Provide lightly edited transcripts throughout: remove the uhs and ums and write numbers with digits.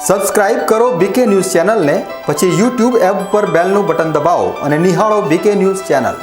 Subscribe કરો બીકે news ચેનલને, પછી યુટ્યુબ એપ પર બેલનું બટન દબાવો અને નિહાળો બીકે ન્યૂઝ ચેનલ।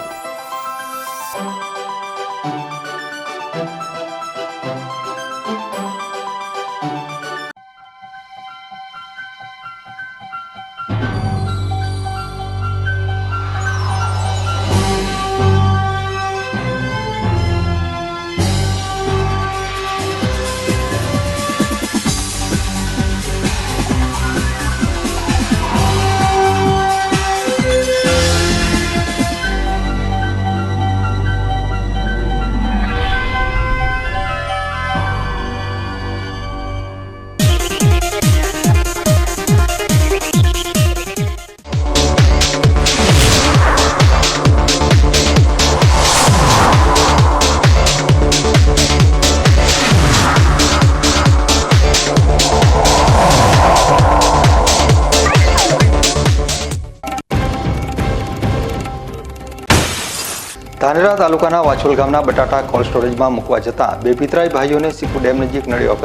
ધાનેરા તાલુકાના વાછોલ ગામના બટાટા કોલ્ડ સ્ટોરેજમાં મૂકવા જતા બે પિતરાઈ ભાઈઓને સીપુ ડેમ નજીક નડ્યો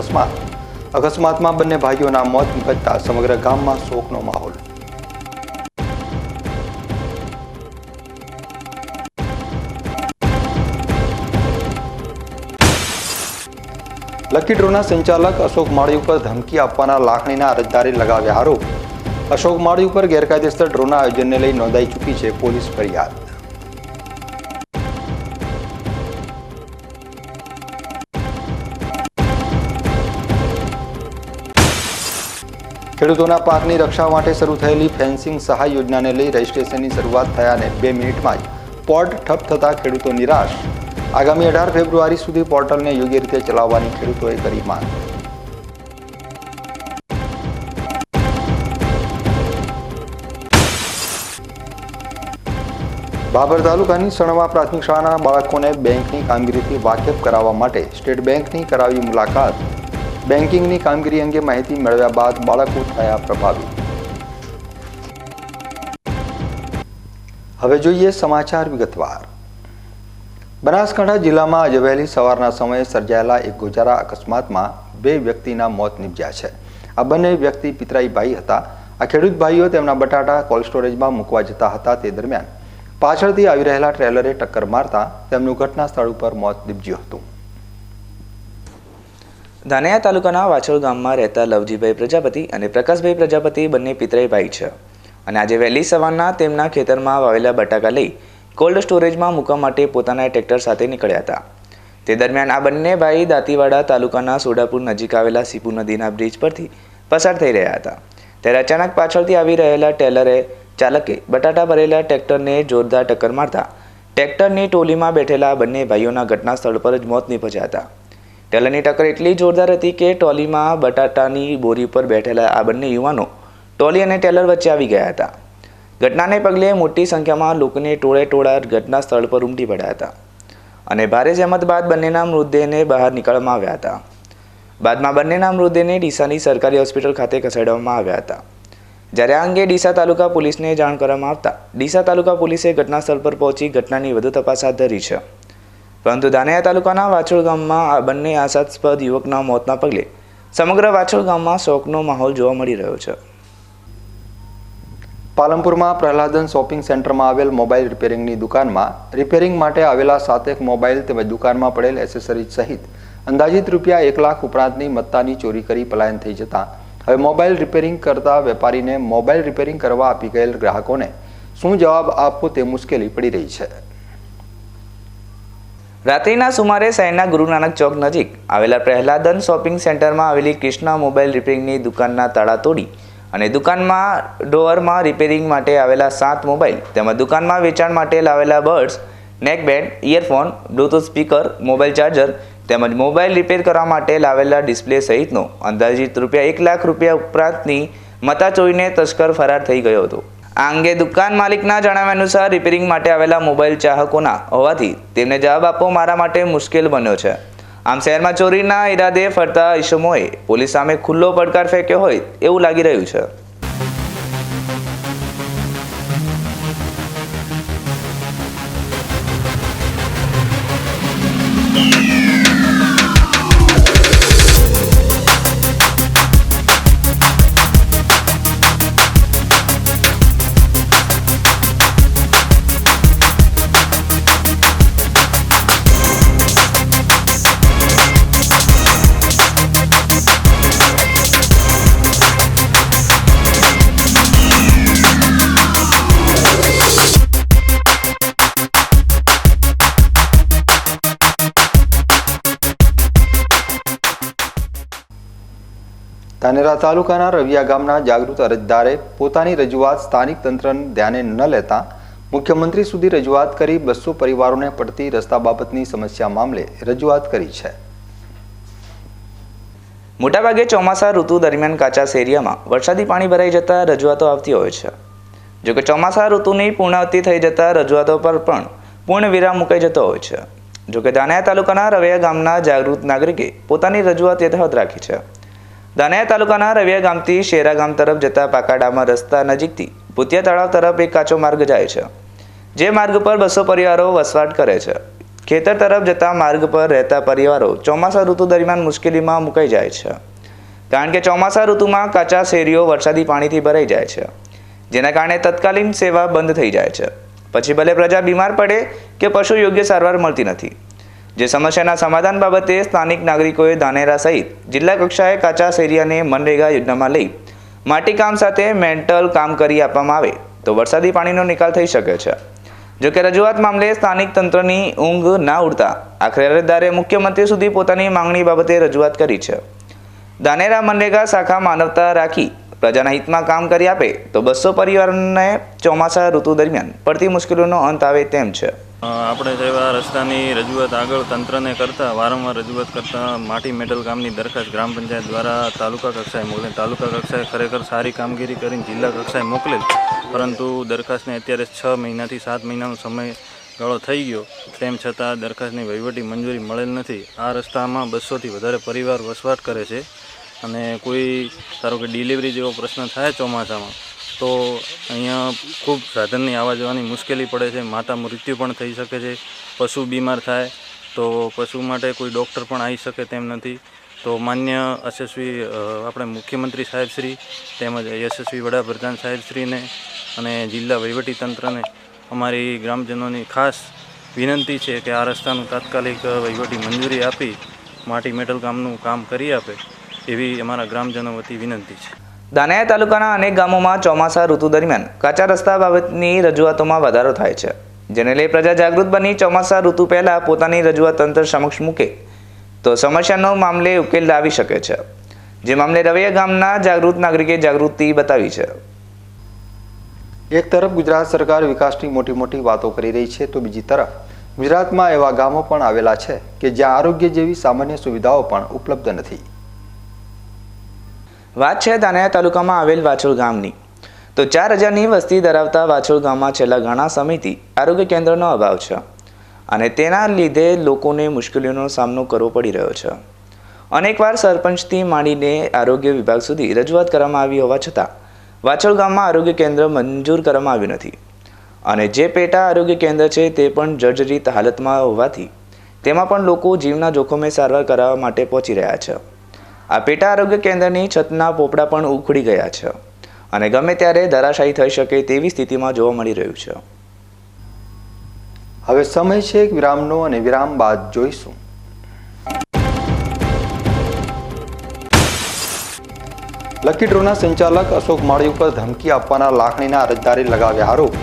અકસ્માતમાં બંને ભાઈઓના મોત નિપજતા સમગ્ર ગામમાં શોકનો માહોલ। લકી ડ્રોના સંચાલક અશોક માળી ઉપર ધમકી આપવાના લાખણીના અરજદારે લગાવ્યા આરોપ। અશોક માળી ઉપર ગેરકાયદેસર ડ્રોના આયોજનને લઈ નોંધાઈ ચૂકી છે પોલીસ ફરિયાદ। ખેડૂતોના પાકની રક્ષા માટે શરૂ થયેલી ફેન્સિંગ સહાય યોજનાને લઈ રજીસ્ટ્રેશનની શરૂઆત થયાને 2 મિનિટમાં જ પોર્ટ ઠપ થતા ખેડૂતો નિરાશ। આગામી 18 ફેબ્રુઆરી સુધી પોર્ટલને યોગ્ય રીતે ચલાવવાની ખેડૂતોએ કરી માંગ। બાબર તાલુકાની સણવા પ્રાથમિક શાળાના બાળકોને બેંકની કામગીરીથી વાકેફ કરાવવા માટે સ્ટેટ બેંકની કરાવી મુલાકાત। બેન્કિંગની કામગીરી અંગે માહિતી મેળવ્યા બાદ બાળકો થયા પ્રભાવિત। હવે જોઈએ સમાચાર વિગતવાર। બનાસકાંઠા જિલ્લામાં આજે વહેલી સવારના સમયે સર્જાયેલા એક ગોજારા અકસ્માતમાં 2 વ્યક્તિના મોત નિપજ્યા છે। આ બંને વ્યક્તિ પિતરાઈ ભાઈ હતા। આ ખેડૂત ભાઈઓ તેમના બટાટા કોલ્ડ સ્ટોરેજમાં મૂકવા જતા હતા તે દરમિયાન પાછળથી આવી રહેલા ટ્રેલરે ટક્કર મારતા તેમનું ઘટના સ્થળ ઉપર મોત નિપજ્યું હતું। ધાનેરા તાલુકાના વાછોલ ગામમાં રહેતા લવજીભાઈ પ્રજાપતિ અને પ્રકાશભાઈ પ્રજાપતિ બંને પિતરાઈ ભાઈ છે અને આજે વહેલી સવારના તેમના ખેતરમાં વાવેલા બટાકા લઈ કોલ્ડ સ્ટોરેજમાં મૂકવા માટે પોતાના ટ્રેક્ટર સાથે નીકળ્યા હતા। તે દરમિયાન આ બંને ભાઈ દાંતીવાડા તાલુકાના સોડાપુર નજીક આવેલા સીપુ નદીના બ્રિજ પરથી પસાર થઈ રહ્યા હતા ત્યારે અચાનક પાછળથી આવી રહેલા ટ્રેલરે ચાલકે બટાટા ભરેલા ટ્રેક્ટરને જોરદાર ટક્કર મારતા ટ્રેક્ટરની ટોલીમાં બેઠેલા બંને ભાઈઓના ઘટના સ્થળ પર જ મોત નિપજ્યા હતા। ટેલરની ટક્કર એટલી જોરદાર હતી કે ટોલીમાં બટાટાની બોરી પર બેઠેલા આ બંને યુવાનો ટોલી અને ટેલર વચ્ચે આવી ગયા હતા। ઘટનાને પગલે મોટી સંખ્યામાં લોકોને ટોળા ઘટના સ્થળ પર ઉમટી પડ્યા હતા અને ભારે જહેમત બાદ બંનેના મૃતદેહને બહાર નીકાળવામાં આવ્યા હતા। બાદમાં બંનેના મૃતદેહને ડીસાની સરકારી હોસ્પિટલ ખાતે ખસેડવામાં આવ્યા હતા। જ્યારે આ અંગે ડીસા તાલુકા પોલીસને જાણ કરવામાં આવતા ડીસા તાલુકા પોલીસે ઘટના સ્થળ પર પહોંચી ઘટનાની વધુ તપાસ હાથ ધરી છે। પરંતુ ધાનેરા તાલુકાના વાછોલ ગામમાં આ બંને આશાસ્પદ યુવકના મોતના પગલે સમગ્ર વાછોલ ગામમાં શોકનો માહોલ જોવા મળી રહ્યો છે। પાલનપુરમાં પ્રહલાદન શોપિંગ સેન્ટરમાં આવેલ મોબાઈલ રિપેરિંગની દુકાનમાં રિપેરિંગ માટે આવેલા 7 મોબાઈલ તેમજ દુકાનમાં પડેલ એસેસરીઝ સહિત અંદાજિત રૂપિયા 1 લાખ ઉપરાંતની મત્તાની ચોરી કરી પલાયન થઈ જતા હવે મોબાઈલ રિપેરિંગ કરતા વેપારીને મોબાઈલ રિપેરિંગ કરવા આપી ગયેલ ગ્રાહકોને શું જવાબ આપવો તે મુશ્કેલી પડી રહી છે। રાત્રિના સુમારે શહેરના ગુરુ નાનક ચોક નજીક આવેલા પ્રહલાદન શોપિંગ સેન્ટરમાં આવેલી કૃષ્ણા મોબાઈલ રિપેરિંગની દુકાનના તાળા તોડી અને દુકાનમાં ડોઅરમાં રિપેરિંગ માટે આવેલા 7 મોબાઈલ તેમજ દુકાનમાં વેચાણ માટે લાવેલા buds, neckband, earphone, bluetooth speaker, mobile charger તેમજ મોબાઈલ રિપેર કરવા માટે લાવેલા ડિસ્પ્લે સહિતનો અંદાજિત રૂપિયા 1 લાખ રૂપિયા ઉપરાંતની મત્તા ચોરીને તસ્કર ફરાર થઈ ગયો હતો। આ અંગે દુકાન માલિકના જણાવ્યા અનુસાર રિપેરિંગ માટે આવેલા મોબાઈલ ચાહકોના હોવાથી તેમને જવાબ આપવો મારા માટે મુશ્કેલ બન્યો છે। આમ શહેરમાં ચોરીના ઈરાદે ફરતા ઇસમોએ પોલીસ સામે ખુલ્લો પડકાર ફેંક્યો હોય એવું લાગી રહ્યું છે। ધાનેરા તાલુકાના રવિયા ગામના જાગૃત અરજદારે પોતાની રજૂઆત સ્થાનિક તંત્રને ધ્યાને ન લેતા મુખ્યમંત્રી સુધી રજૂઆત કરી 200 પરિવારોને પડતી રસ્તા બાબતની સમસ્યા મામલે રજૂઆત કરી છે. મોટાભાગે ચોમાસા ઋતુ દરમિયાન કાચા શેરિયામાં વરસાદી પાણી ભરાઈ જતા રજૂઆતો આવતી હોય છે. જોકે ચોમાસા ઋતુની પૂર્ણાવતિ થઈ જતા રજૂઆતો પર પણ પૂર્ણ વિરામ મુકાઈ જતો હોય છે. જોકે ધાનેરા તાલુકાના રવિયા ગામના જાગૃત નાગરિકે પોતાની રજૂઆત યથાવત રાખી છે. ધાનેરા તાલુકાના રવિયા ગામથી શેરા ગામ તરફ જતા પાકાડામાં રસ્તા નજીકથી ભૂતિયા તળાવ તરફ એક કાચો માર્ગ જાય છે, જે માર્ગ પર 200 પરિવારો વસવાટ કરે છે. ખેતર તરફ જતા માર્ગ પર રહેતા પરિવારો ચોમાસા ઋતુ દરમિયાન મુશ્કેલીમાં મુકાઈ જાય છે, કારણ કે ચોમાસા ઋતુમાં કાચા શેરીઓ વરસાદી પાણીથી ભરાઈ જાય છે, જેના કારણે તત્કાલીન સેવા બંધ થઈ જાય છે. પછી ભલે પ્રજા બીમાર પડે કે પશુ યોગ્ય સારવાર મળતી નથી. જે સમસ્યાના સમાધાન બાબતે સ્થાનિક નાગરિકોએ ધાનેરા સહિત જિલ્લા કક્ષાએ કાચા શેરિયાને મનરેગા યોજનામાં લઈ માટીકામ સાથે મેન્ટલ કામ કરી આપવામાં આવે તો વરસાદી પાણીનો નિકાલ થઈ શકે છે. જોકે રજૂઆત મામલે સ્થાનિક તંત્રની ઊંઘ ના ઉડતા આખરે અરજદારે મુખ્યમંત્રી સુધી પોતાની માંગણી બાબતે રજૂઆત કરી છે. ધાનેરા મનરેગા શાખા માનવતા રાખી પ્રજાના હિતમાં કામ કરી આપે તો 200 પરિવારોને ચોમાસા ઋતુ દરમિયાન પડતી મુશ્કેલીઓનો અંત આવે તેમ છે. આપણે જેવા રસ્તાની રજૂઆત આગળ તંત્રને કરતા વારંવાર રજૂઆત કરતા માટી મેટલ કામની દરખાસ્ત ગ્રામ પંચાયત દ્વારા તાલુકા કક્ષાએ મોકલે. તાલુકા કક્ષાએ ખરેખર સારી કામગીરી કરીને જિલ્લા કક્ષાએ મોકલેલ, પરંતુ દરખાસ્તને અત્યારે 6 મહિનાથી 7 મહિનાનો સમયગાળો થઈ ગયો, તેમ છતાં દરખાસ્તની વહીવટી મંજૂરી મળેલ નથી. આ રસ્તામાં 200થી વધારે પરિવાર વસવાટ કરે છે અને કોઈ ધારો કે ડિલિવરી જેવો પ્રશ્ન થાય ચોમાસામાં તો અહીંયા ખૂબ સાધનની આવવા જવાની મુશ્કેલી પડે છે. માતા મૃત્યુ પણ થઈ શકે છે. પશુ બીમાર થાય તો પશુ માટે કોઈ ડૉક્ટર પણ આવી શકે તેમ નથી. તો માન્ય યશસ્વી આપણે મુખ્યમંત્રી સાહેબશ્રી તેમજ યશસ્વી વડાપ્રધાન સાહેબશ્રીને અને જિલ્લા વહીવટીતંત્રને અમારી ગ્રામજનોની ખાસ વિનંતી છે કે આ રસ્તાનું તાત્કાલિક વહીવટી મંજૂરી આપી માટી મેટલ કામનું કામ કરી આપે એવી અમારા ગ્રામજનો વતી વિનંતી છે. ધાનેરા તાલુકાના અનેક ગામોમાં ચોમાસા ઋતુ દરમિયાન કાચા રસ્તા બાબતની રજૂઆતોમાં વધારો થાય છે, જેને લઈ પ્રજા જાગૃત બની ચોમાસા ઋતુ પહેલા પોતાની રજૂઆત તંત્ર સમક્ષ મૂકે તો સમસ્યાનો મામલે ઉકેલ લાવી શકે છે. જે મામલે રવિયા ગામના જાગૃત નાગરિકે જાગૃતિ બતાવી છે. એક તરફ ગુજરાત સરકાર વિકાસની મોટી વાતો કરી રહી છે તો બીજી તરફ ગુજરાતમાં એવા ગામો પણ આવેલા છે કે જ્યાં આરોગ્ય જેવી સામાન્ય સુવિધાઓ પણ ઉપલબ્ધ નથી. વાત છે ધાનેરા તાલુકામાં આવેલ વાછોડ ગામની. તો 4000ની વસ્તી ધરાવતા વાછોડ ગામમાં છેલ્લા ઘણા સમયથી આરોગ્ય કેન્દ્રનો અભાવ છે અને તેના લીધે લોકોને મુશ્કેલીઓનો સામનો કરવો પડી રહ્યો છે. અનેકવાર સરપંચથી માંડીને આરોગ્ય વિભાગ સુધી રજૂઆત કરવામાં આવી હોવા છતાં વાછોડ ગામમાં આરોગ્ય કેન્દ્ર મંજૂર કરવામાં આવ્યું નથી અને જે પેટા આરોગ્ય કેન્દ્ર છે તે પણ જર્જરિત હાલતમાં હોવાથી તેમાં પણ લોકો જીવના જોખમે સારવાર કરાવવા માટે પહોંચી રહ્યા છે. આ પેટા આરોગ્ય કેન્દ્રની છતના પોપડા પણ ઉખડી ગયા છે અને ગમે ત્યારે ધરાશાયી થઈ શકે તેવી સ્થિતિમાં જોવા મળી રહ્યું છે. હવે સમય છે એક વિરામનો અને વિરામ બાદ જોઈશું. લકી ડ્રોના સંચાલક અશોક માળી ઉપર ધમકી આપવાના લાખણીના અરજદારે લગાવ્યા આરોપ.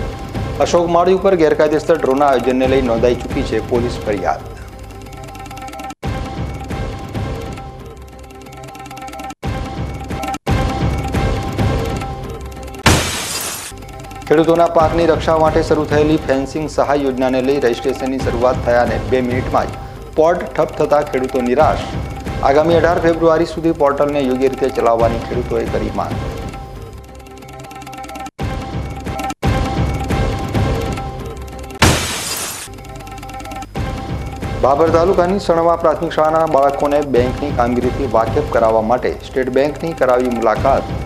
અશોક માળી ઉપર ગેરકાયદેસર ડ્રોના આયોજનને લઈ નોંધાઈ ચૂકી છે પોલીસ ફરિયાદ. ખેડૂતોના પાકની રક્ષા માટે શરૂ થયેલી ફેન્સિંગ સહાય યોજનાને લઈ રજીસ્ટ્રેશનની શરૂઆત થયાને 2 મિનિટમાં જ પોર્ટ ઠપ થતા ખેડૂતો નિરાશ. આગામી 18 ફેબ્રુઆરી સુધી પોર્ટલને યોગ્ય રીતે ચલાવવાની ખેડૂતોએ કરી માંગ. બાબર તાલુકાની સણવા પ્રાથમિક શાળાના બાળકોને બેંકની કામગીરીથી વાકેફ કરાવવા માટે સ્ટેટ બેંકની કરાવી મુલાકાત.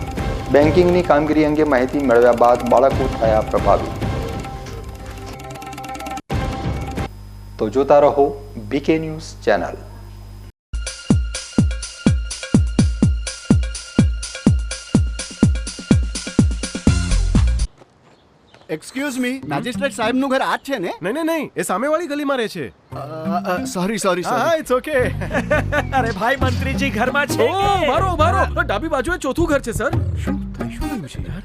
બેન્કિંગની કામગીરી અંગે માહિતી મેળવ્યા બાદ બાળકો થયા પ્રભાવિત. તો જોતા રહો BK news channel. Excuse me, magistrate સાહેબનું ઘર આ જ છે ને? નહીં, એ સામેવાળી ગલીમાં રહે છે. સોરી. હા, ઇટ્સ ઓકે. અરે ભાઈ, મંત્રીજી ઘરમાં છે. ઓ મારો ડાબી બાજુએ ચોથું ઘર છે સર. શું થયું છે યાર?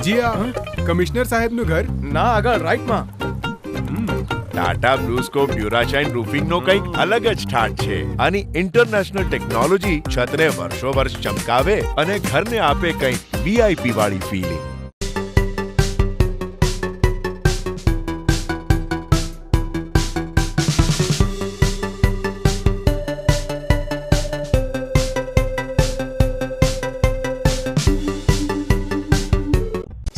જી હા, કમિશનર સાહેબનું ઘર. ના, આગળ રાઈટમાં. ટાટા બ્લુસ્કોપ ડ્યુરાશાઇન રૂફિંગ નો કંઈક અલગ જ ઠાઠ છે. આની ઇન્ટરનેશનલ ટેકનોલોજી છતને વર્ષો વર્ષ ચમકાવે અને ઘરને આપે કંઈક VIP વાળી ફીલિંગ.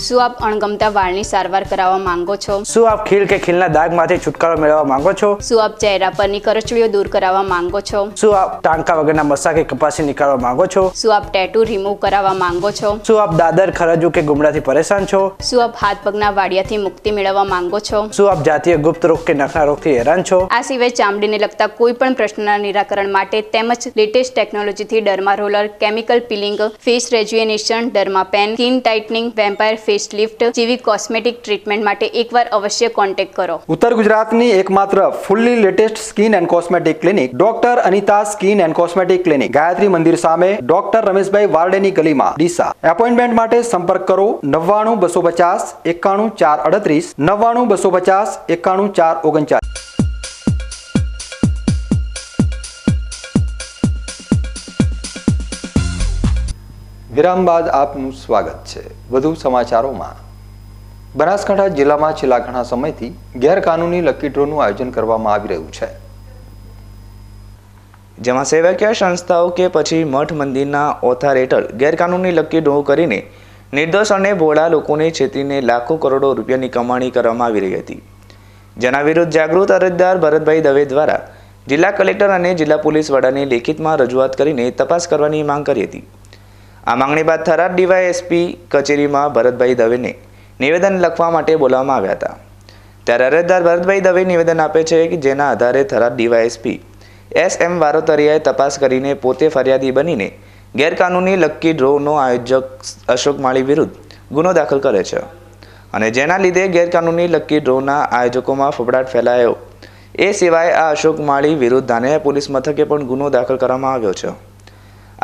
શું આપ અણગમતા વાળની સારવાર કરાવવા માંગો છો? શું આપ ખીલ કે ખીલના દાગમાંથી છુટકારો મેળવવા માંગો છો? શું આપ ચહેરા પરની કરચલીઓ દૂર કરાવવા માંગો છો? શું આપ ટાંકા વગરના મસા કે કપાસી નીકાળવા માંગો છો? શું આપ ટેટુ રિમૂવ કરાવવા માંગો છો? શું આપ દાદર ખરજુ કે ગુમડાથી પરેશાન છો? શું આપ હાથ પગના વાડિયાથી મુક્તિ મેળવવા માંગો છો? શું આપ જાતીય ગુપ્ત રોગ કે નખના રોગથી હેરાન છો? આ સિવાય ચામડીને લગતા કોઈ પણ પ્રશ્નના નિરાકરણ માટે તેમજ લેટેસ્ટ ટેકનોલોજીથી derma roller, chemical peeling, face rejuvenation, derma pen, skin tightening, vampire face lift જેવી કોસ્મેટિક ટ્રીટમેન્ટ માટે એકવાર અવશ્ય કોન્ટેક્ટ કરો. ઉત્તર ગુજરાતની એકમાત્ર fully latest skin and cosmetic clinic doctor Anita skin and cosmetic clinic, Gayatri મંદિર સામે, ડોક્ટર રમેશભાઈ વારડેની ગલીમાં, ડીસા. એપોઇન્ટમેન્ટ માટે સંપર્ક કરો 99 250 91 438 99 250 91 439. વિરામ બાદ આપનું સ્વાગત છે. વધુ સમાચારોમાં. બનાસકાંઠા જિલ્લામાં છેલ્લા ઘણા સમયથી ગેરકાનૂની લકી ડ્રોનું આયોજન કરવામાં આવી રહ્યું છે, જેમાં સેવાકીય સંસ્થાઓ કે પછી મઠ મંદિરના ઓથાર હેઠળ ગેરકાનૂની લકી ડ્રો કરીને નિર્દોષ અને ભોળા લોકોને છેતરીને લાખો કરોડો રૂપિયાની કમાણી કરવામાં આવી રહી હતી. જેના વિરુદ્ધ જાગૃત અરજદાર ભરતભાઈ દવે દ્વારા જિલ્લા કલેક્ટર અને જિલ્લા પોલીસ વડાને લેખિતમાં રજૂઆત કરીને તપાસ કરવાની માંગ કરી હતી. આ માંગણી બાદ થરાદ ડીવાયએસપી કચેરીમાં ભરતભાઈ દવેને નિવેદન લખવા માટે બોલાવવામાં આવ્યા હતા. ત્યારે અરજદાર ભરતભાઈ દવે નિવેદન આપે છે કે જેના આધારે થરાદ ડીવાયએસપી SM વારોતરિયાએ તપાસ કરીને પોતે ફરિયાદી બનીને ગેરકાનૂની લકી ડ્રોનો આયોજક અશોક માળી વિરુદ્ધ ગુનો દાખલ કરે છે અને જેના લીધે ગેરકાનૂની લકી ડ્રોના આયોજકોમાં ફફડાટ ફેલાયો. એ સિવાય આ અશોક માળી વિરુદ્ધ ધાનેરા પોલીસ મથકે પણ ગુનો દાખલ કરવામાં આવ્યો છે.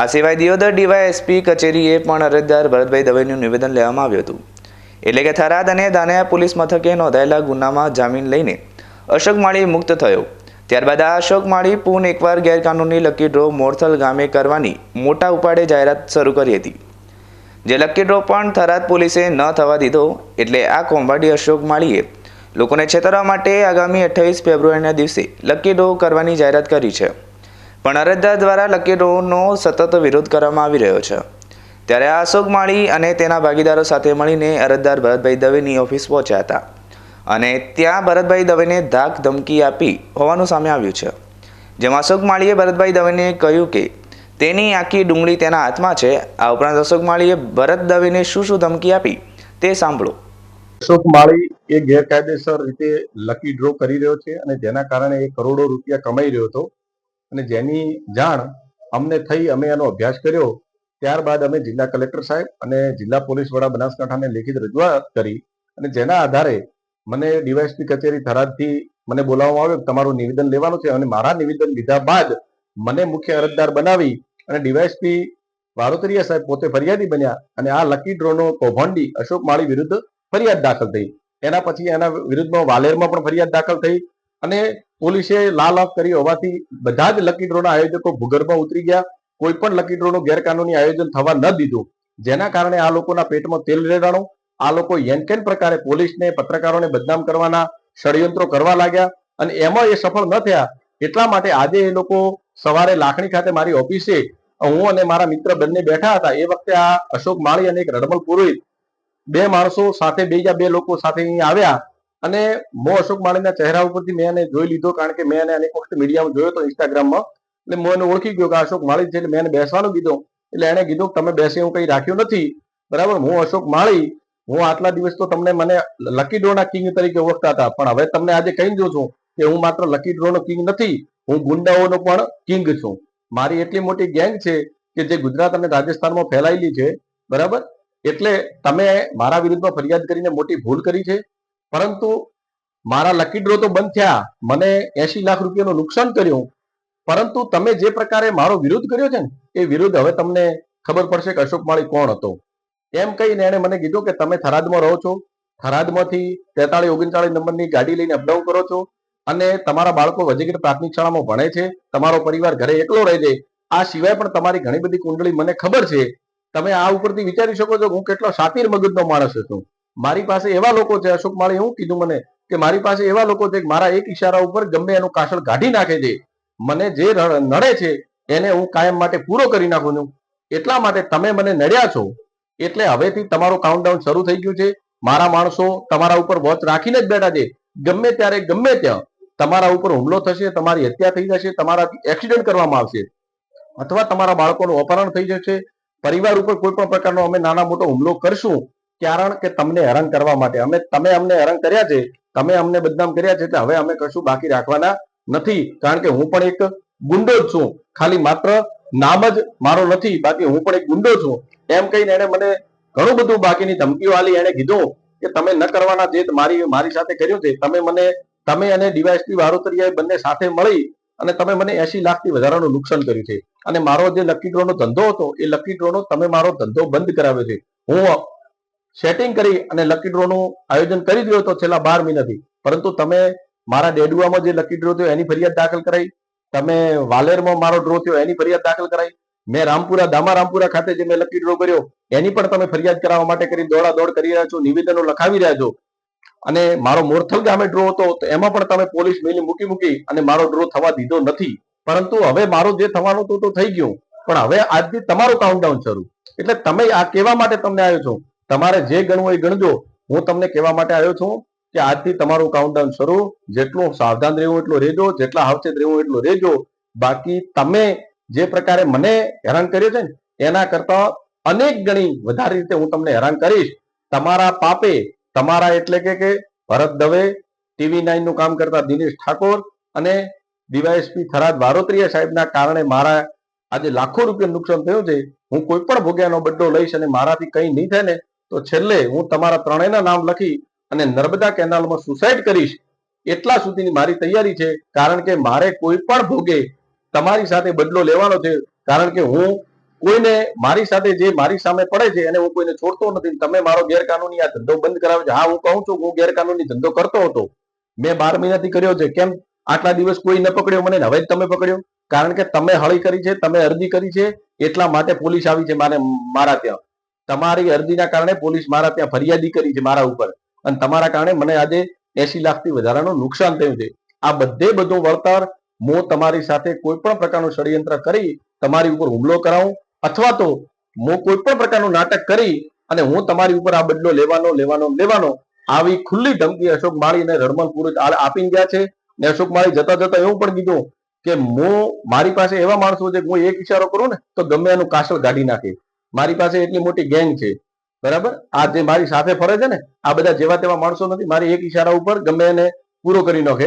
આ સિવાય દિયોદર ડીવાયએસપી કચેરીએ પણ અરજદાર ભરતભાઈ દવેનું નિવેદન લેવામાં આવ્યું હતું. એટલે કે થરાદ અને ધાનેરા પોલીસ મથકે નોંધાયેલા ગુનામાં જામીન લઈને અશોક માળી મુક્ત થયો. ત્યારબાદ આ અશોક માળી પુન એકવાર ગેરકાનૂની લકી ડ્રો મોરથલ ગામે કરવાની મોટા ઉપાડે જાહેરાત શરૂ કરી હતી. જે લકી ડ્રો પણ થરાદ પોલીસે ન થવા દીધો એટલે આ કોંભાડી અશોક માળીએ લોકોને છેતરવા માટે આગામી 28 ફેબ્રુઆરીના દિવસે લકી ડ્રો કરવાની જાહેરાત કરી છે. પણ અરજદાર દ્વારા લકી ડ્રોનો સતત વિરોધ કરવામાં આવી રહ્યો છે. ત્યારે આ અશોક માળી અને તેના ભાગીદારો સાથે મળીને અરજદાર ભરતભાઈ દવેની ઓફિસ પહોંચ્યા હતા અને ત્યાં ભરતભાઈ દવેને ધાક ધમકી આપી હોવાનું સામે આવ્યું છે. જેમાં અશોક માળીએ ભરતભાઈ દવેને કહ્યું કે તેની આખી ડુંગળી તેના હાથમાં છે. આ ઉપરાંત અશોક માળીએ ભરત દવેને શું ધમકી આપી તે સાંભળો. અશોક માળી એ ગેરકાયદેસર રીતે લકી ડ્રો કરી રહ્યો છે અને જેના કારણે એ કરોડો રૂપિયા કમાઈ રહ્યો હતો અને જેની જાણ અમને થઈ, અમે એનો અભ્યાસ કર્યો. ત્યારબાદ અમે જિલ્લા કલેક્ટર સાહેબ અને જિલ્લા પોલીસ વડા બનાસકાંઠાને લેખિત રજૂઆત કરી અને જેના આધારે મને ડીવાયએસપી કચેરી થરાદથી મને બોલાવવામાં આવ્યો, તમારું નિવેદન લેવાનું છે. અને મારા નિવેદન લીધા બાદ મને મુખ્ય અરજદાર બનાવી અને ડીવાયએસપી વારોતરિયા સાહેબ પોતે ફરિયાદી બન્યા અને આ લકી ડ્રોનો કૌભાંડી અશોક માળી વિરુદ્ધ ફરિયાદ દાખલ થઈ. એના પછી એના વિરુદ્ધમાં વાલેરમાં પણ ફરિયાદ દાખલ થઈ અને પોલીસે લાલ કરી હોવાથી બધા જ લકી ડ્રોના આયોજકો ભૂગર્ભમાં ઉતરી ગયા. કોઈ પણ લકી ડ્રોનું ગેરકાનૂની આયોજન થવા ન દીધું. જેના કારણે આ લોકોના પેટમાં તેલ રેડાણું. આ લોકો યનકેન પ્રકારે પોલીસને, પત્રકારોને બદનામ કરવાના ષડયંત્રો કરવા લાગ્યા અને એમાં એ સફળ ન થયા. એટલા માટે આજે એ લોકો સવારે લાખણી ખાતે મારી ઓફિસે હું અને મારા મિત્ર બંને બેઠા હતા. એ વખતે આ અશોક માળી અને એક રડમલ પુરોહિત બે માણસો સાથે બે લોકો સાથે અહીંયા આવ્યા અને મો અશોક માળીના ચહેરા ઉપરથી મેં એને જોઈ લીધો, કારણ કે મેં એને અનેક વખત મીડિયામાં જોયો હતો, ઇન્સ્ટાગ્રામમાં. એટલે હું એને ઓળખી ગયો કે અશોક માળી છે. એટલે મેં એને બેસવાનું કીધું. એટલે એને કીધું તમે બેસે, હું કઈ રાખ્યું નથી, બરાબર. હું અશોક માળી, હું આટલા દિવસ તો તમને મને લકી ડ્રોના કિંગ તરીકે ઓળખતા હતા, પણ હવે તમને આજે કહી દઉં છું કે હું માત્ર લકી ડ્રોનો કિંગ નથી, હું ગુંડાઓનો પણ કિંગ છું. મારી એટલી મોટી ગેંગ છે કે જે ગુજરાત અને રાજસ્થાનમાં ફેલાયેલી છે, બરાબર. એટલે તમે મારા વિરુદ્ધમાં ફરિયાદ કરીને મોટી ભૂલ કરી છે. પરંતુ મારા લકી ડ્રો તો બંધ થયા, મને 80 લાખ રૂપિયાનું નુકસાન કર્યું, પરંતુ તમે જે પ્રકારે મારો વિરોધ કર્યો છે ને એ વિરોધ હવે તમને ખબર પડશે કે અશોક માળી કોણ હતો. એમ કહીને એને મને કીધું કે તમે થરાદમાં રહો છો, થરાદમાંથી 4339 નંબરની ગાડી લઈને અપડાઉન કરો છો અને તમારા બાળકો વજીગીર પ્રાથમિક શાળામાં ભણે છે, તમારો પરિવાર ઘરે એકલો રહે છે, આ સિવાય પણ તમારી ઘણી બધી કુંડળી મને ખબર છે. તમે આ ઉપરથી વિચારી શકો છો હું કેટલો શાતીર મગજનો માણસ છું. મારી પાસે એવા લોકો છે, અશોક માળી એવું કીધું મને કે મારી પાસે એવા લોકો છે કે મારા એક ઈશારા ઉપર ગમે એનું કાસળ કાઢી નાખે છે. મને જે નડે છે એને હું કાયમ માટે પૂરો કરી નાખું છું. એટલા માટે તમે મને નડ્યા છો એટલે હવેથી તમારું કાઉન્ટડાઉન શરૂ થઈ ગયું છે. મારા માણસો તમારા ઉપર વોચ રાખીને જ બેઠા છે. ગમે ત્યારે ગમે ત્યાં તમારા ઉપર હુમલો થશે, તમારી હત્યા થઈ જશે, તમારાથી એક્સિડન્ટ કરવામાં આવશે અથવા તમારા બાળકોનું અપહરણ થઈ જશે. પરિવાર ઉપર કોઈ પણ પ્રકારનો અમે નાના મોટો હુમલો કરશું, કારણ કે તમને હેરાન કરવા માટે. તમે અમને હેરાન કર્યા છે, તમે અમને બદનામ કર્યા છે, એટલે હવે અમે કશું બાકી રાખવાના નથી. કારણ કે હું પણ એક ગુંડો જ છું, ખાલી માત્ર નામ જ મારો નથી, બાકી હું પણ એક ગુંડો છું. એમ કહીને એને મને ઘણું બધું બાકીની ધમકીઓ આલી. એને કીધું કે તમે ન કરવાના જે મારી સાથે કર્યું છે, તમે અને ડીવાયએસપી વારોતરિયાએ બંને સાથે મળી અને તમે મને 80 લાખથી વધારાનું નુકસાન કર્યું છે. અને મારો જે લકી ડ્રોનો ધંધો હતો એ લકી ડ્રોનો તમે મારો ધંધો બંધ કરાવ્યો છે. હું સેટિંગ કરી અને લકી ડ્રોનું આયોજન કરી દીધું હતો છેલ્લા 12 મહિનાથી, પરંતુ તમે મારા ડેડુઆમાં જે લકી ડ્રો થયો એની ફરિયાદ દાખલ કરાઈ, તમે વાલેરમાં મારો ડ્રો થયો એની ફરિયાદ દાખલ કરાઈ, મેં રામપુરા ખાતે જે મેં લકી ડ્રો કર્યો એની પણ તમે ફરિયાદ કરાવવા માટે કરી દોડાદોડ કરી રહ્યા છો, નિવેદનો લખાવી રહ્યા છો. અને મારો મોરથલ ગામે ડ્રો હતો તો એમાં પણ તમે પોલીસ મેલી મૂકી અને મારો ડ્રો થવા દીધો નથી. પરંતુ હવે મારો જે થવાનું હતું તો થઈ ગયું, પણ હવે આજથી તમારું કાઉન્ટડાઉન શરૂ. એટલે તમે આ કહેવા માટે તમને આવ્યો છું, તમારે જે ગણવું એ ગણજો. હું તમને કહેવા માટે આવ્યો છું કે આજથી તમારું કાઉન્ટડાઉન શરૂ. જેટલું સાવધાન રહેવું એટલું રહેજો, જેટલા સાવચેત રહેવું એટલું રહેજો. બાકી તમે જે પ્રકારે મને હેરાન કર્યો છે ને એના કરતા અનેક ગણી વધારે રીતે હું તમને હેરાન કરીશ. તમારા પાપે તમારા એટલે કે ભરત દવે, TV9 નું કામ કરતા દિનેશ ઠાકોર અને ડીવાયએસપી થરાદ વારોતરિયા સાહેબના કારણે મારા આજે લાખો રૂપિયા નુકસાન થયું છે. હું કોઈ પણ ભોગ્યાનો બદલો લઈશ અને મારાથી કંઈ નહીં થાય ને તો છેલ્લે હું તમારા ત્રણેયના નામ લખી અને નર્મદા કેનાલમાં સુસાઇડ કરીશ. એટલા સુધીની મારી તૈયારી છે, કારણ કે મારે કોઈ પણ ભોગે તમારી સાથે બદલો લેવાનો છે. કારણ કે હું કોઈને મારી સાથે જે મારી સામે પડે છે એને હું કોઈને છોડતો નથી. તમે મારો ગેરકાનૂની આ ધંધો બંધ કરાવ્યો છે. હા, હું કહું છું હું ગેરકાનૂની ધંધો કરતો હતો, મેં 12 મહિનાથી કર્યો છે. કેમ આટલા દિવસ કોઈ ન પકડ્યો મને, હવે જ તમે પકડ્યો? કારણ કે તમે હળી કરી છે, તમે અરજી કરી છે, એટલા માટે પોલીસ આવી છે મારા ત્યાં. તમારી અરજીના કારણે પોલીસ મારા ત્યાં ફરિયાદી કરી છે મારા ઉપર, અને તમારા કારણે મને આજે 80 લાખથી વધારાનું નુકસાન થયું છે. આ બધું વળતર હું તમારી સાથે કોઈ પણ પ્રકારનું ષડયંત્ર કરી તમારી ઉપર હુમલો કરાવું અથવા તો હું કોઈ પણ પ્રકારનું નાટક કરી અને હું તમારી ઉપર આ બદલો લેવાનો આવી ખુલ્લી ધમકી અશોક માળી અને રડમલપુર આપીને ગયા છે. ને અશોક માળી જતા એવું પણ કીધું કે મારી પાસે એવા માણસો છે કે હું એક ઈશારો કરું ને તો ગમે એનું કાસળ કાઢી નાખે. મારી પાસે એટલી મોટી ગેંગ છે, બરાબર. આ જે મારી સાથે ફરે છે ને આ બધા જેવા તેવા માણસો નથી. મારી એક ઈશારા ઉપર ગમે એને પૂરો કરી નાખે.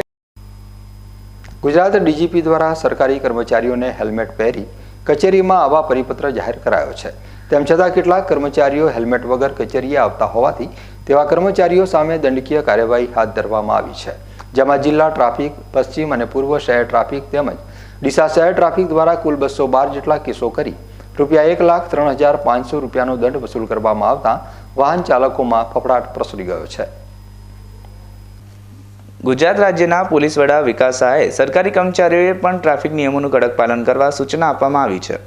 ગુજરાત ડીજીપી દ્વારા સરકારી કર્મચારીઓને હેલ્મેટ પહેરી કચેરીમાં આવવા પરિપત્ર જાહેર કરાયો છે. તેમ છતાં કેટલાક કર્મચારીઓ હેલ્મેટ વગર કચેરીએ આવતા હોવાથી તેવા કર્મચારીઓ સામે દંડકીય કાર્યવાહી હાથ ધરવામાં આવી છે. જેમાં જિલ્લા ટ્રાફિક, પશ્ચિમ અને પૂર્વ શહેર ટ્રાફિક તેમજ ડીસા શહેર ટ્રાફિક દ્વારા કુલ 212 જેટલા કેસો કરી ₹1,03,500 રૂપિયાનો દંડ વસૂલ કરવામાં આવતા વાહન ચાલકોમાં ફફડાટ પ્રસરી ગયો છે. ગુજરાત રાજ્યના પોલીસ વડા વિકાસ સહાયે સરકારી કર્મચારીઓએ પણ ટ્રાફિક નિયમોનું કડક પાલન કરવા સૂચના આપવામાં આવી છે.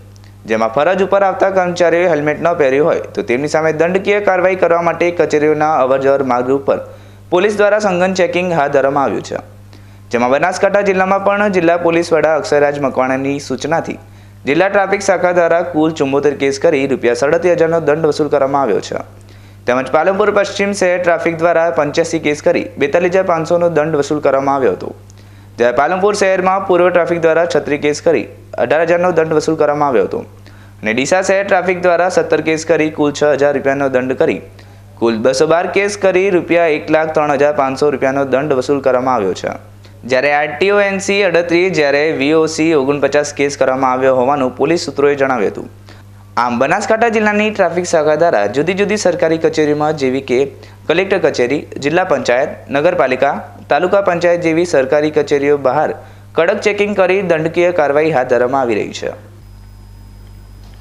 જેમાં ફરજ ઉપર આવતા કર્મચારીઓએ હેલ્મેટ ન પહેર્યું હોય તો તેમની સામે દંડકીય કાર્યવાહી કરવા માટે કચેરીઓના અવરજવર માર્ગ ઉપર પોલીસ દ્વારા સઘન ચેકિંગ હાથ ધરવામાં આવ્યું છે. જેમાં બનાસકાંઠા જિલ્લામાં પણ જિલ્લા પોલીસ વડા અક્ષયરાજ મકવાણાની સૂચનાથી જિલ્લા ટ્રાફિક શાખા દ્વારા કુલ 74 કેસ કરી ₹37,000નો દંડ વસૂલ કરવામાં આવ્યો છે. તેમજ પાલનપુર પશ્ચિમ શહેર ટ્રાફિક દ્વારા 85 કેસ કરી ₹42,500નો દંડ વસૂલ કરવામાં આવ્યો હતો. જ્યારે પાલનપુર શહેરમાં પૂર્વ ટ્રાફિક દ્વારા 36 કેસ કરી ₹18,000નો દંડ વસૂલ કરવામાં આવ્યો હતો અને ડીસા શહેર ટ્રાફિક દ્વારા 17 કેસ કરી કુલ ₹6,000નો દંડ કરી કુલ 212 કેસ કરી ₹1,03,500નો દંડ વસૂલ કરવામાં આવ્યો છે. જ્યારે આરટીઓ NC 38 જ્યારે VOC 49 કેસ કરવામાં આવ્યો હોવાનું પોલીસ સૂત્રોએ જણાવ્યું હતું. આમ બનાસકાંઠા જિલ્લાની ટ્રાફિક શાખા દ્વારા જુદી જુદી સરકારી કચેરીમાં જેવી કે કલેક્ટર કચેરી, જિલ્લા પંચાયત, નગરપાલિકા, તાલુકા પંચાયત જેવી સરકારી કચેરીઓ બહાર કડક ચેકિંગ કરી દંડકીય કાર્યવાહી હાથ ધરવામાં આવી રહી છે.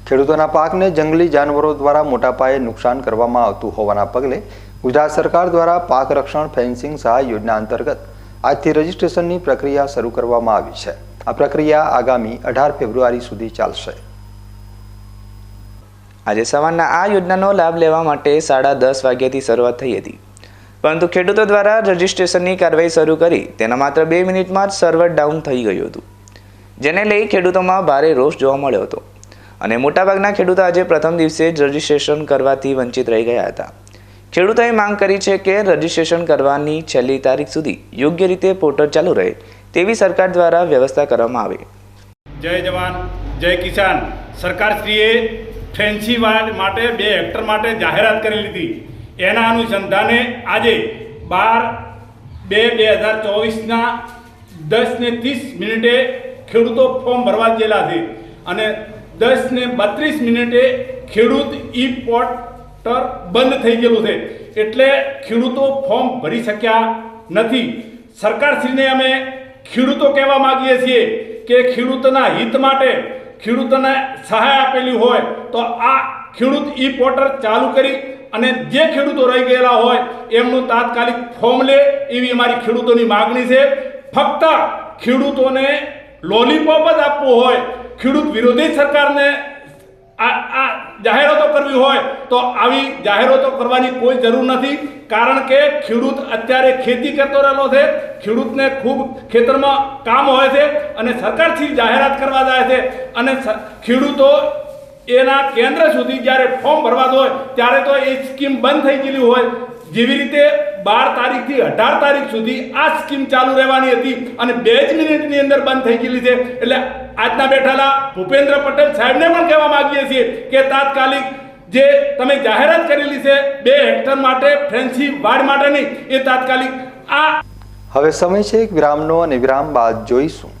ખેડૂતોના પાકને જંગલી જાનવરો દ્વારા મોટા પાયે નુકસાન કરવામાં આવતું હોવાના પગલે ગુજરાત સરકાર દ્વારા પાક રક્ષણ ફેન્સિંગ સહાય યોજના અંતર્ગત આજથી રજીસ્ટ્રેશનની પ્રક્રિયા શરૂ કરવામાં આવી છે. આ પ્રક્રિયા આગામી 18 ફેબ્રુઆરી સુધી ચાલશે. આજે સવારના આ યોજનાનો લાભ લેવા માટે 10:30 વાગ્યાથી શરૂઆત થઈ હતી, પરંતુ ખેડૂતો દ્વારા રજીસ્ટ્રેશનની કાર્યવાહી શરૂ કરી તેના માત્ર 2 મિનિટમાં જ સર્વર ડાઉન થઈ ગયું હતું, જેને લઈ ખેડૂતોમાં ભારે રોષ જોવા મળ્યો હતો અને મોટાભાગના ખેડૂતો આજે પ્રથમ દિવસે જ રજીસ્ટ્રેશન કરવાથી વંચિત રહી ગયા હતા. ખેડૂતોએ માંગ કરી છે કે રજીસ્ટ્રેશન કરવાની છેલ્લી તારીખ સુધી યોગ્ય રીતે પોર્ટલ ચાલુ રહે તેવી સરકાર દ્વારા વ્યવસ્થા કરવામાં આવે. જય જવાન જય કિસાન. સરકારશ્રીએ ફેન્સી વાડ માટે 2 હેક્ટર માટે જાહેરાત કરેલી હતી. એના અનુસંધાને આજે 12/2/2024ના 10:30 ખેડૂતો ફોર્મ ભરવા ગયેલા છે અને 10:32 ખેડૂત ઈ પોર્ટલ બંધ થઈ ગયેલું છે, એટલે ખેડૂતો ફોર્મ ભરી શક્યા નથી. સરકારશ્રીને અમે ખેડૂતો કહેવા માગીએ છીએ કે ખેડૂતોના હિત માટે ખેડૂતોને સહાય આપેલી હોય તો આ ખેડૂત ઈ પોર્ટલ ચાલુ કરી અને જે ખેડૂતો રહી ગયેલા હોય એમનું તાત્કાલિક ફોર્મ લે એવી અમારી ખેડૂતોની માગણી છે. ફક્ત ખેડૂતોને લોલીપોપ જ આપવું હોય, ખેડૂત વિરોધી સરકારને આ જાહેરાતો કરવી હોય તો આવી જાહેરાતો કરવાની કોઈ જરૂર નથી. કારણ કે ખેડૂત અત્યારે ખેતી કરતો રહેલો છે, ખેડૂતને ખૂબ ખેતરમાં કામ હોય છે અને સરકારથી જાહેરાત કરવા જાય છે અને ખેડૂતો એના કેન્દ્ર સુધી જ્યારે ફોર્મ ભરવા હોય ત્યારે તો એ સ્કીમ બંધ થઈ ગયેલી હોય. જેવી રીતે 12 તારીખથી 18 તારીખ સુધી આ સ્કીમ ચાલુ રહેવાની હતી અને 2 જ મિનિટની અંદર બંધ થઈ ગયેલી છે. એટલે આજના બેઠેલા ભૂપેન્દ્ર પટેલ સાહેબને પણ કહેવા માંગીએ છીએ કે તાત્કાલિક જે તમે જાહેરાત કરેલી છે 2 હેક્ટર માટે ફેન્સી વાડ માટેની એ તાત્કાલિક આ. હવે સમય છે એક વિરામનો અને વિરામ બાદ જોઈશું.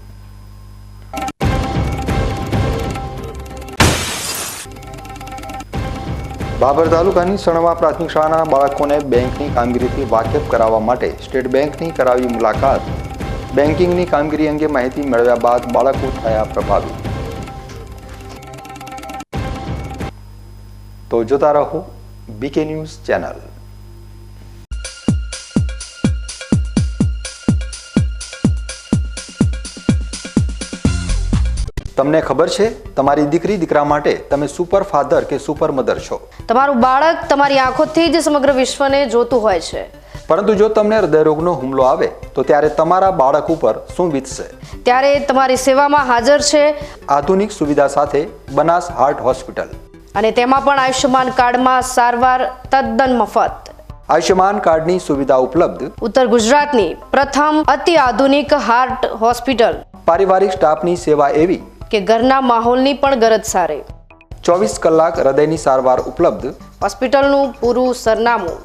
બાબર તાલુકાની સણવા પ્રાથમિક શાળાના બાળકોને બેંકની કામગીરીથી વાકેફ કરાવવા માટે સ્ટેટ બેંકની કરાવી મુલાકાત. બેન્કિંગની કામગીરી અંગે માહિતી મેળવ્યા બાદ બાળકો થયા પ્રભાવિત. તો જોતા રહો બીકે ન્યૂઝ ચેનલ. તમને ખબર છે તમારી દીકરી દીકરા માટે તમે સુપર ફાધર કે સુપર મધર છો. તમારું બાળક તમારી આંખોથી જ સમગ્ર વિશ્વને જોતું હોય છે, પરંતુ જો તમને હૃદયરોગનો હુમલો આવે તો ત્યારે તમારા બાળક ઉપર શું વીતશે? ત્યારે તમારી સેવામાં હાજર છે આધુનિક સુવિધા સાથે બનાસ હાર્ટ હોસ્પિટલ, અને તેમાં પણ આયુષ્યમાન કાર્ડમાં સારવાર તદ્દન મફત. આયુષ્યમાન કાર્ડની સુવિધા ઉપલબ્ધ. ઉત્તર ગુજરાતની પ્રથમ અતિ આધુનિક હાર્ટ હોસ્પિટલ. પારિવારિક સ્ટાફની સેવા એવી કે ઘરના માહોલની પણ ગરજ સારે. 24 કલાક હૃદયની સારવાર ઉપલબ્ધ. હોસ્પિટલનું પૂરું સરનામું.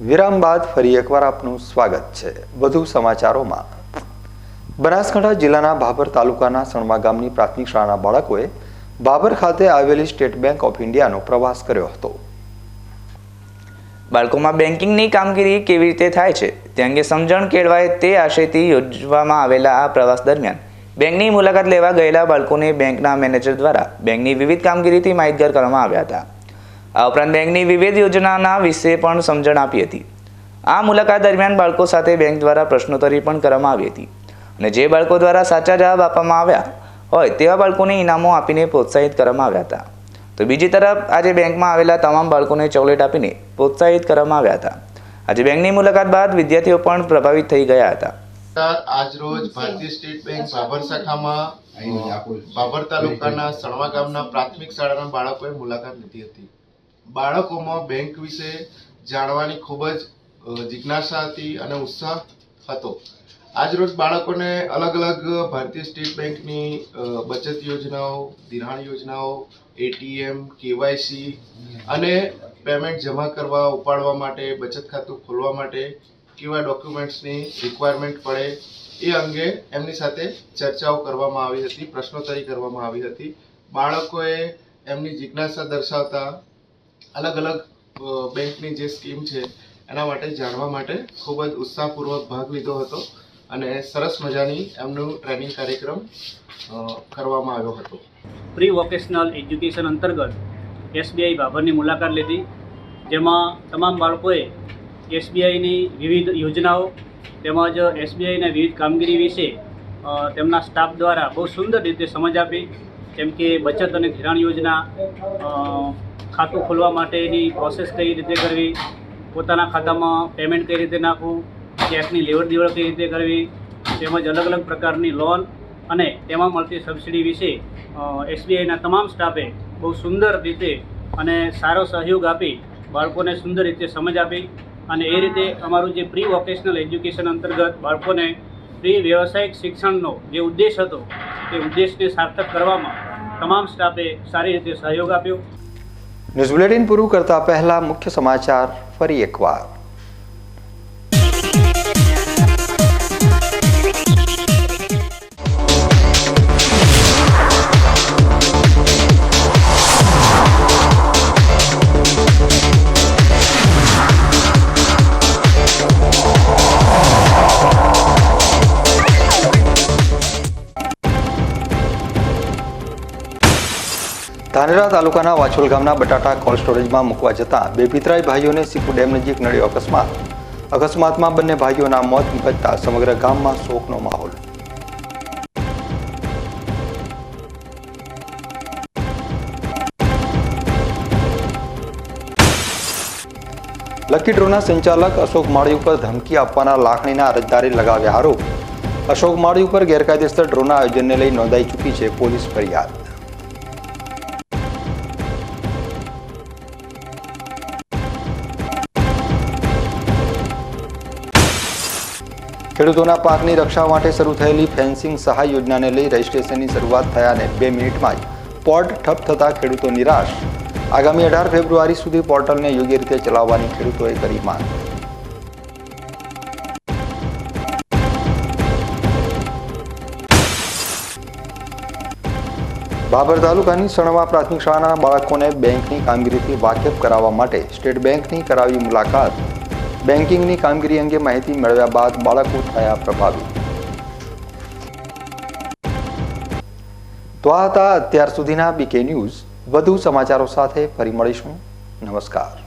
વિરામ બાદ ફરી એકવાર આપનું સ્વાગત છે. વધુ સમાચારોમાં. બનાસકાંઠા જિલ્લાના ભાભર તાલુકાના સણવા ગામની પ્રાથમિક શાળાના બાળકોએ ભાભર ખાતે આવેલી સ્ટેટ બેંક ઓફ ઇન્ડિયાનો પ્રવાસ કર્યો હતો. બાળકોમાં બેન્કિંગની કામગીરી કેવી રીતે થાય છે તે અંગે સમજણ કેળવાય તે આશયથી યોજવામાં આવેલા આ પ્રવાસ દરમિયાન બેંકની મુલાકાત લેવા ગયેલા બાળકોને બેંકના મેનેજર દ્વારા બેંકની વિવિધ કામગીરીથી માહિતગાર કરવામાં આવ્યા હતા. આ ઉપરાંત બેંકની વિવિધ યોજનાના વિશે પણ સમજણ આપી હતી. આ મુલાકાત દરમિયાન બાળકો સાથે બેંક દ્વારા પ્રશ્નોત્તરી પણ કરવામાં આવી હતી. અને જે બાળકો દ્વારા સાચા જવાબ આપવામાં આવ્યા હોય તેવા બાળકોને ઇનામો આપીને પ્રોત્સાહિત કરવામાં આવ્યા હતા. તો બીજી તરફ આજે બેંકમાં આવેલા તમામ બાળકોને ચોકલેટ આપીને પ્રોત્સાહિત કરવામાં આવ્યા હતા. આજે બેંકની મુલાકાત બાદ વિદ્યાર્થીઓ પણ પ્રભાવિત થઈ ગયા હતા. આજરોજ ભારતીય સ્ટેટ બેંક બાબર શાખામાં બાબર તાલુકાના સણવા ગામના પ્રાથમિક શાળાના બાળકોએ મુલાકાત લીધી હતી. બાળકોમાં બેંક વિશે જાણવાની ખૂબ જ જિજ્ઞાસા હતી અને ઉત્સાહ હતો. આજરોજ બાળકોને અલગ અલગ ભારતીય સ્ટેટ બેંકની બચત યોજનાઓ, ધિરાણ યોજનાઓ, ATM, KYC અને પેમેન્ટ જમા કરવા, ઉપાડવા માટે, બચત ખાતું ખોલવા માટે કેવા ડોક્યુમેન્ટ્સની રિક્વાયરમેન્ટ પડે એ અંગે એમની સાથે ચર્ચાઓ કરવામાં આવી હતી, પ્રશ્નોત્તરી કરવામાં આવી હતી. બાળકોએ એમની જિજ્ઞાસા દર્શાવતા અલગ અલગ બેંકની જે સ્કીમ છે એના માટે જાણવા માટે ખૂબ જ ઉત્સાહપૂર્વક ભાગ લીધો હતો અને સરસ મજાની એમનું ટ્રેનિંગ કાર્યક્રમ કરવામાં આવ્યો હતો. પ્રી વોકેશનલ એજ્યુકેશન અંતર્ગત SBI બાબરની મુલાકાત લીધી, જેમાં તમામ બાળકોએ SBIની વિવિધ યોજનાઓ તેમજ SBIના વિવિધ કામગીરી વિશે તેમના સ્ટાફ દ્વારા બહુ સુંદર રીતે સમજ આપી. જેમ કે બચત અને ધિરાણ યોજના, ખાતું ખોલવા માટેની પ્રોસેસ કઈ રીતે કરવી, પોતાના ખાતામાં પેમેન્ટ કઈ રીતે નાખવું, ચેકની લેવડ દેવડ કઈ રીતે કરવી, તેમજ અલગ અલગ પ્રકારની લોન અને તેમાં મળતી સબસિડી વિશે SBIના તમામ સ્ટાફે બહુ સુંદર રીતે અને સારો સહયોગ આપી બાળકોને સુંદર રીતે સમજ આપી. અને એ રીતે અમારું જે પ્રી વોકેશનલ એજ્યુકેશન અંતર્ગત બાળકોને પ્રી વ્યવસાયિક શિક્ષણનો જે ઉદ્દેશ હતો તે ઉદ્દેશને સાર્થક કરવામાં તમામ સ્ટાફે સારી રીતે સહયોગ આપ્યો. ન્યૂઝ બુલેટિન પૂરું કરતા પહેલા મુખ્ય સમાચાર ફરી એકવાર. ધાનેરા તાલુકાના વાછોલ ગામના બટાટા કોલ્ડ સ્ટોરેજમાં મૂકવા જતા બે પિતરાઈ ભાઈઓને સીપુ ડેમ નજીક નડ્યો અકસ્માત. અકસ્માતમાં બંને ભાઈઓના મોત નિપજતા સમગ્ર ગામમાં શોકનો માહોલ. લકી ડ્રોના સંચાલક અશોક માળી ઉપર ધમકી આપવાના લાખણીના અરજદારે લગાવ્યા આરોપ. અશોક માળી ઉપર ગેરકાયદેસર ડ્રોના આયોજનને લઈ નોંધાઈ ચૂકી છે પોલીસ ફરિયાદ. ખેડૂતોના પાકની રક્ષા માટે શરૂ થયેલી ફેન્સિંગ સહાય યોજનાને લઈ રજીસ્ટ્રેશનની શરૂઆત થયાને 2 મિનિટમાં જ પોર્ટ ઠપ થતા ખેડૂતો નિરાશ. આગામી 18 ફેબ્રુઆરી સુધી પોર્ટલને યોગ્ય રીતે ચલાવવાની ખેડૂતોએ કરી માંગ. બાબર તાલુકાની સણવા પ્રાથમિક શાળાના બાળકોને બેંકની કામગીરીથી વાકેફ કરાવવા માટે સ્ટેટ બેંકની કરાવી મુલાકાત. બેન્કિંગની કામગીરી અંગે માહિતી મેળવ્યા બાદ બાળકો થયા પ્રભાવિત. તો આ હતા અત્યાર સુધીના BK ન્યૂઝ. વધુ સમાચારો સાથે ફરી મળીશું. નમસ્કાર.